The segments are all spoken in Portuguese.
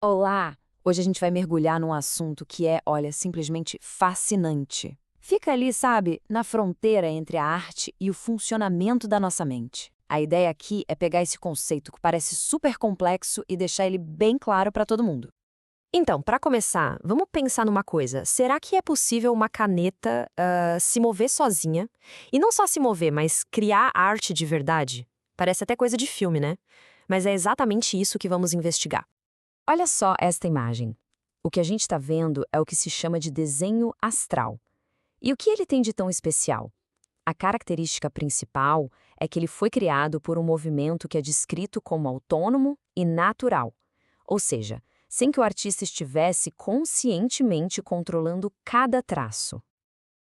Olá! Hoje a gente vai mergulhar num assunto que é, olha, simplesmente fascinante. Fica ali, sabe, na fronteira entre a arte e o funcionamento da nossa mente. A ideia aqui é pegar esse conceito que parece super complexo e deixar ele bem claro para todo mundo. Então, para começar, vamos pensar numa coisa. Será que é possível uma caneta se mover sozinha? E não só se mover, mas criar arte de verdade? Parece até coisa de filme, né? Mas é exatamente isso que vamos investigar. Olha só esta imagem. O que a gente está vendo é o que se chama de desenho astral. E o que ele tem de tão especial? A característica principal é que ele foi criado por um movimento que é descrito como autônomo e natural, ou seja, sem que o artista estivesse conscientemente controlando cada traço.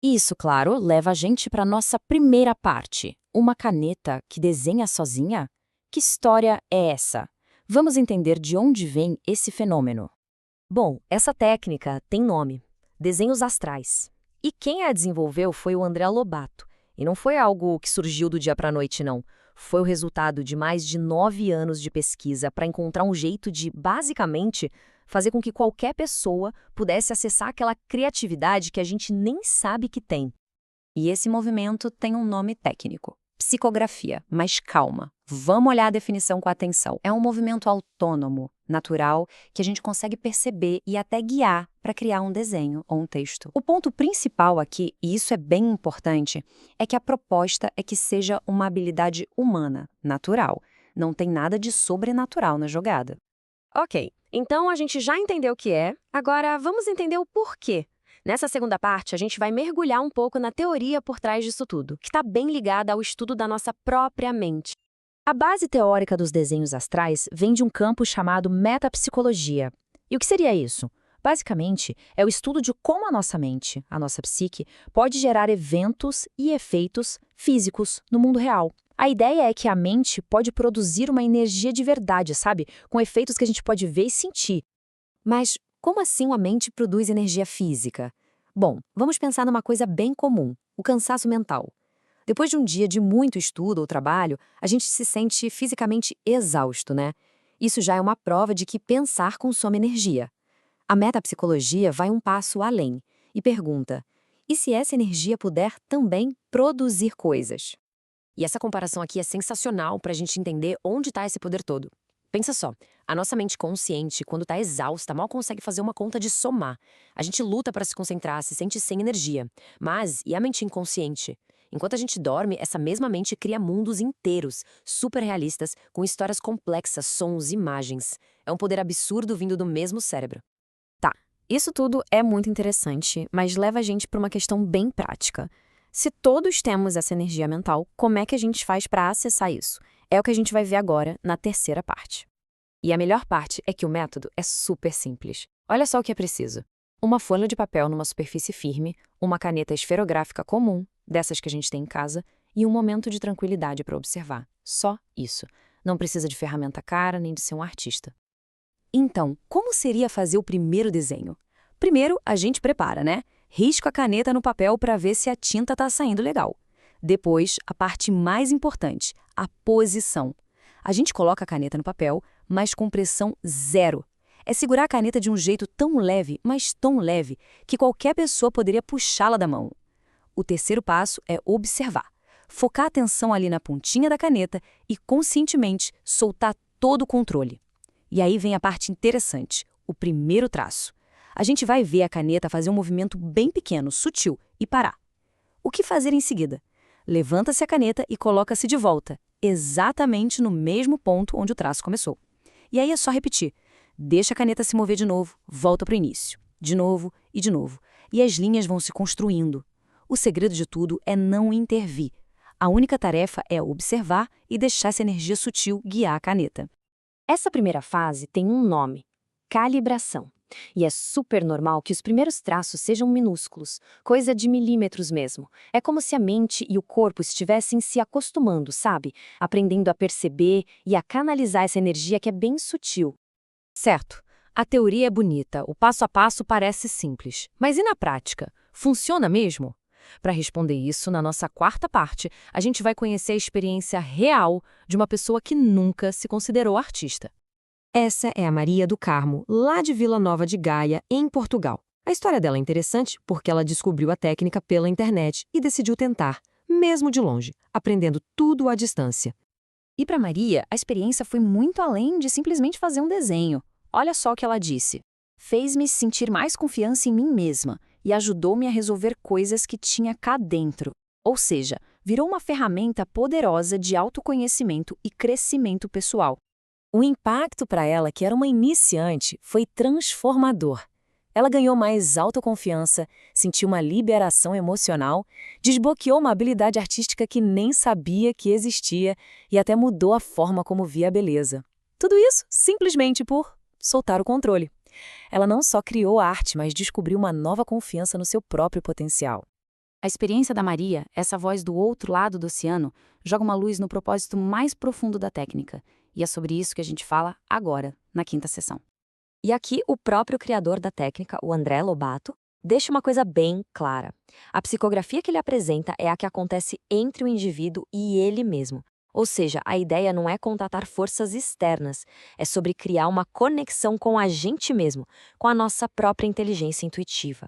Isso, claro, leva a gente para a nossa primeira parte. Uma caneta que desenha sozinha? Que história é essa? Vamos entender de onde vem esse fenômeno. Bom, essa técnica tem nome: desenhos astrais. E quem a desenvolveu foi o André Lobato. E não foi algo que surgiu do dia para a noite, não. Foi o resultado de mais de 9 anos de pesquisa para encontrar um jeito de, basicamente, fazer com que qualquer pessoa pudesse acessar aquela criatividade que a gente nem sabe que tem. E esse movimento tem um nome técnico: psicografia. Mas calma, vamos olhar a definição com atenção. É um movimento autônomo, natural, que a gente consegue perceber e até guiar para criar um desenho ou um texto. O ponto principal aqui, e isso é bem importante, é que a proposta é que seja uma habilidade humana, natural. Não tem nada de sobrenatural na jogada. Ok, então a gente já entendeu o que é, agora vamos entender o porquê. Nessa segunda parte, a gente vai mergulhar um pouco na teoria por trás disso tudo, que está bem ligada ao estudo da nossa própria mente. A base teórica dos desenhos astrais vem de um campo chamado metapsicologia. E o que seria isso? Basicamente, é o estudo de como a nossa mente, a nossa psique, pode gerar eventos e efeitos físicos no mundo real. A ideia é que a mente pode produzir uma energia de verdade, sabe? Com efeitos que a gente pode ver e sentir. Mas como assim a mente produz energia física? Bom, vamos pensar numa coisa bem comum: o cansaço mental. Depois de um dia de muito estudo ou trabalho, a gente se sente fisicamente exausto, né? Isso já é uma prova de que pensar consome energia. A metapsicologia vai um passo além e pergunta: e se essa energia puder também produzir coisas? E essa comparação aqui é sensacional para a gente entender onde está esse poder todo. Pensa só, a nossa mente consciente, quando está exausta, mal consegue fazer uma conta de somar. A gente luta para se concentrar, se sente sem energia. Mas e a mente inconsciente? Enquanto a gente dorme, essa mesma mente cria mundos inteiros, super realistas, com histórias complexas, sons, imagens. É um poder absurdo vindo do mesmo cérebro. Tá, isso tudo é muito interessante, mas leva a gente para uma questão bem prática. Se todos temos essa energia mental, como é que a gente faz para acessar isso? É o que a gente vai ver agora na terceira parte. E a melhor parte é que o método é super simples. Olha só o que é preciso: uma folha de papel numa superfície firme, uma caneta esferográfica comum, dessas que a gente tem em casa, e um momento de tranquilidade para observar. Só isso. Não precisa de ferramenta cara nem de ser um artista. Então, como seria fazer o primeiro desenho? Primeiro, a gente prepara, né? Risca a caneta no papel para ver se a tinta está saindo legal. Depois, a parte mais importante, a posição. A gente coloca a caneta no papel, mas com pressão zero. É segurar a caneta de um jeito tão leve, mas tão leve, que qualquer pessoa poderia puxá-la da mão. O terceiro passo é observar. Focar a atenção ali na pontinha da caneta e, conscientemente, soltar todo o controle. E aí vem a parte interessante, o primeiro traço. A gente vai ver a caneta fazer um movimento bem pequeno, sutil, e parar. O que fazer em seguida? Levanta-se a caneta e coloca-se de volta, exatamente no mesmo ponto onde o traço começou. E aí é só repetir. Deixa a caneta se mover de novo, volta para o início. De novo e de novo. E as linhas vão se construindo. O segredo de tudo é não intervir. A única tarefa é observar e deixar essa energia sutil guiar a caneta. Essa primeira fase tem um nome: calibração. E é super normal que os primeiros traços sejam minúsculos, coisa de milímetros mesmo. É como se a mente e o corpo estivessem se acostumando, sabe? Aprendendo a perceber e a canalizar essa energia que é bem sutil. Certo, a teoria é bonita, o passo a passo parece simples. Mas e na prática? Funciona mesmo? Para responder isso, na nossa quarta parte, a gente vai conhecer a experiência real de uma pessoa que nunca se considerou artista. Essa é a Maria do Carmo, lá de Vila Nova de Gaia, em Portugal. A história dela é interessante porque ela descobriu a técnica pela internet e decidiu tentar, mesmo de longe, aprendendo tudo à distância. E para Maria, a experiência foi muito além de simplesmente fazer um desenho. Olha só o que ela disse. Fez-me sentir mais confiança em mim mesma e ajudou-me a resolver coisas que tinha cá dentro. Ou seja, virou uma ferramenta poderosa de autoconhecimento e crescimento pessoal. O impacto para ela, que era uma iniciante, foi transformador. Ela ganhou mais autoconfiança, sentiu uma liberação emocional, desbloqueou uma habilidade artística que nem sabia que existia e até mudou a forma como via a beleza. Tudo isso simplesmente por soltar o controle. Ela não só criou arte, mas descobriu uma nova confiança no seu próprio potencial. A experiência da Maria, essa voz do outro lado do oceano, joga uma luz no propósito mais profundo da técnica. E é sobre isso que a gente fala agora, na quinta sessão. E aqui o próprio criador da técnica, o André Lobato, deixa uma coisa bem clara. A psicografia que ele apresenta é a que acontece entre o indivíduo e ele mesmo. Ou seja, a ideia não é contatar forças externas, é sobre criar uma conexão com a gente mesmo, com a nossa própria inteligência intuitiva.